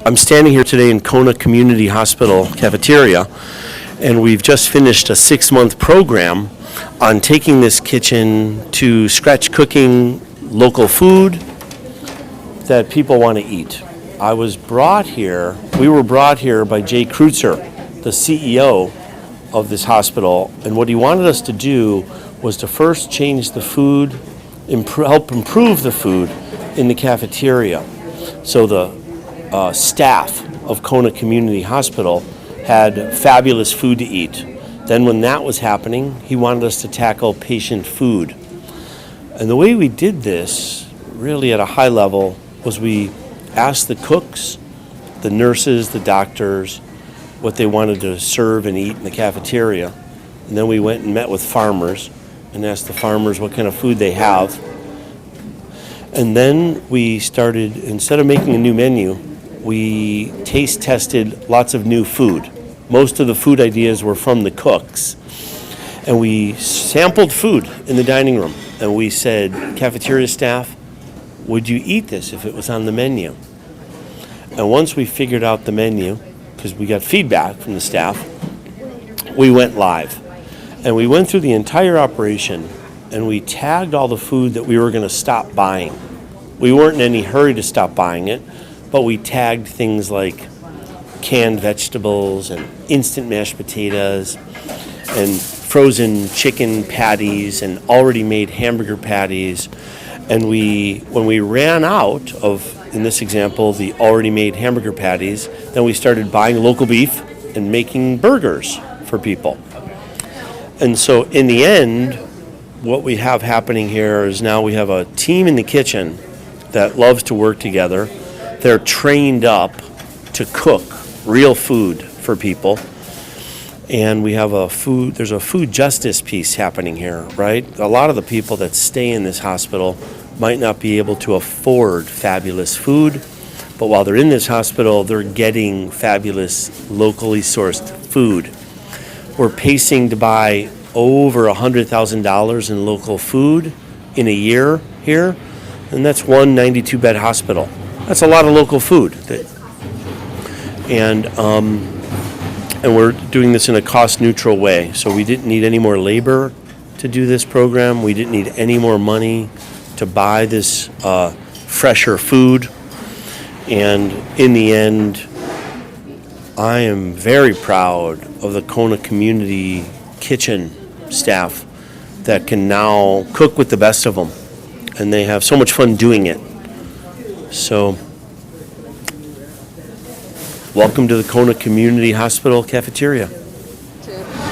I'm standing here today in Kona Community Hospital cafeteria, and we've just finished a 6-month program on taking this kitchen to scratch cooking local food that people want to eat. We were brought here by Jay Kreutzer, the CEO of this hospital, and what he wanted us to do was to first change the food, help improve the food in the cafeteria. So the staff of Kona Community Hospital had fabulous food to eat. Then when that was happening, he wanted us to tackle patient food. And the way we did this, really at a high level, was we asked the cooks, the nurses, the doctors, what they wanted to serve and eat in the cafeteria. And then we went and met with farmers and asked the farmers what kind of food they have. And then we started, instead of making a new menu, we taste tested lots of new food. Most of the food ideas were from the cooks. And we sampled food in the dining room. And we said, cafeteria staff, would you eat this if it was on the menu? And once we figured out the menu, because we got feedback from the staff, we went live. And we went through the entire operation and we tagged all the food that we were going to stop buying. We weren't in any hurry to stop buying it, but we tagged things like canned vegetables and instant mashed potatoes and frozen chicken patties and already made hamburger patties. And when we ran out of, in this example, the already made hamburger patties, then we started buying local beef and making burgers for people. And so in the end, what we have happening here is now we have a team in the kitchen that loves to work together. They're trained up to cook real food for people. And we have there's a food justice piece happening here, right? A lot of the people that stay in this hospital might not be able to afford fabulous food, but while they're in this hospital, they're getting fabulous locally sourced food. We're pacing to buy over $100,000 in local food in a year here, and that's one 92-bed hospital. That's a lot of local food. And we're doing this in a cost-neutral way. So we didn't need any more labor to do this program. We didn't need any more money to buy this fresher food. And in the end, I am very proud of the Kona Community Kitchen staff that can now cook with the best of them. And they have so much fun doing it. So, welcome to the Kona Community Hospital cafeteria.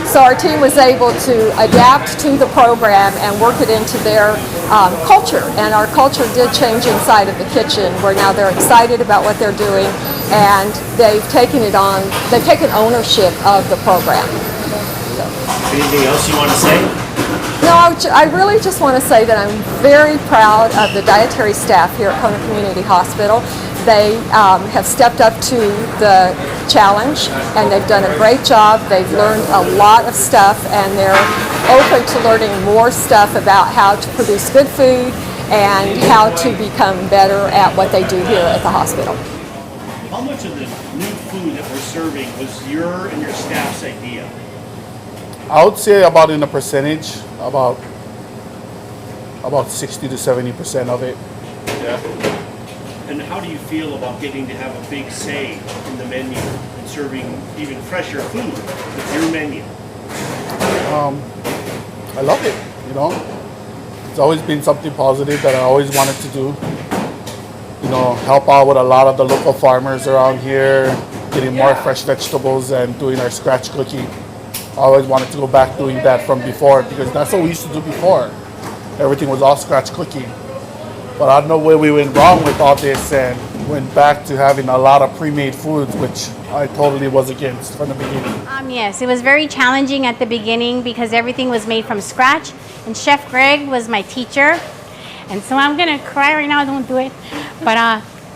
So our team was able to adapt to the program and work it into their culture. And our culture did change inside of the kitchen, where now they're excited about what they're doing, and they've taken it on. They've taken ownership of the program. Anything else you want to say? No, I really just want to say that I'm very proud of the dietary staff here at Kona Community Hospital. They have stepped up to the challenge, and they've done a great job. They've learned a lot of stuff, and they're open to learning more stuff about how to produce good food and how to become better at what they do here at the hospital. How much of the new food that we're serving was your and your staff's idea? I would say about in a percentage, about 60 to 70% of it. Yeah. And how do you feel about getting to have a big say in the menu and serving even fresher food with your menu? I love it, you know. It's always been something positive that I always wanted to do. You know, help out with a lot of the local farmers around here, getting more fresh vegetables and doing our scratch cooking. I always wanted to go back doing that from before, because that's what we used to do before. Everything was all scratch cooking. But I don't know where we went wrong with all this and went back to having a lot of pre-made foods, which I totally was against from the beginning. Yes, it was very challenging at the beginning because everything was made from scratch, and Chef Greg was my teacher. And so I'm gonna cry right now, don't do it. But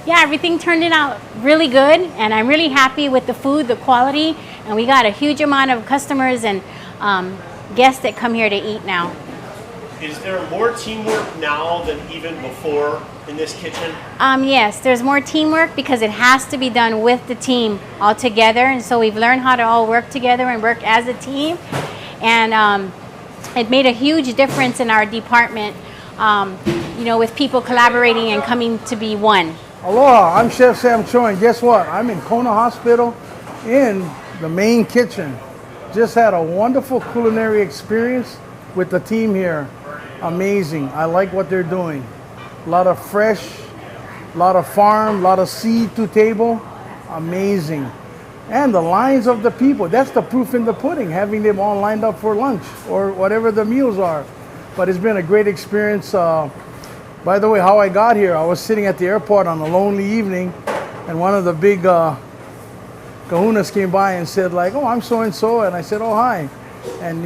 yeah, everything turned out really good, and I'm really happy with the food, the quality, and we got a huge amount of customers and guests that come here to eat now. Is there more teamwork now than even before in this kitchen? Yes, there's more teamwork because it has to be done with the team all together. And so we've learned how to all work together and work as a team. And it made a huge difference in our department, with people collaborating and coming to be one. Aloha, I'm Chef Sam Choi, and guess what? I'm in Kona Hospital in the main kitchen. Just had a wonderful culinary experience with the team here. Amazing. I like what they're doing. A lot of fresh, a lot of farm, a lot of seed to table. Amazing. And the lines of the people, that's the proof in the pudding, having them all lined up for lunch or whatever the meals are. But it's been a great experience. By the way, how I got here, I was sitting at the airport on a lonely evening, and one of the big kahunas came by and said like, oh, I'm so-and-so, and I said, oh, hi. And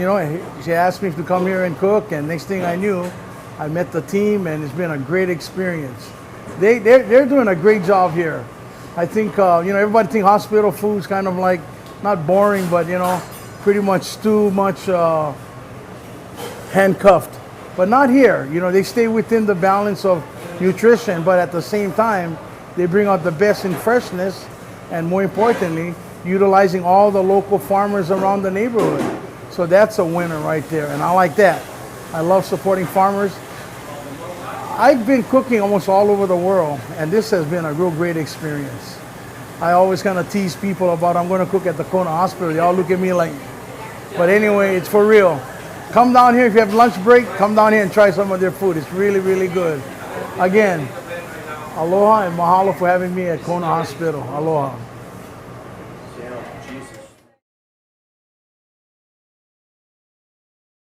she asked me to come here and cook, and next thing I knew, I met the team, and it's been a great experience. They're doing a great job here. I think, everybody think hospital food's kind of like, not boring, but, pretty much too much handcuffed. But not here. They stay within the balance of nutrition, but at the same time, they bring out the best in freshness, and more importantly, utilizing all the local farmers around the neighborhood. So that's a winner right there, and I like that. I love supporting farmers. I've been cooking almost all over the world, and this has been a real great experience. I always kind of tease people about I'm going to cook at the Kona Hospital. They all look at me like, but anyway, it's for real. Come down here if you have lunch break. Come down here and try some of their food. It's really, really good. Again, aloha and mahalo for having me at Kona Hospital. Aloha.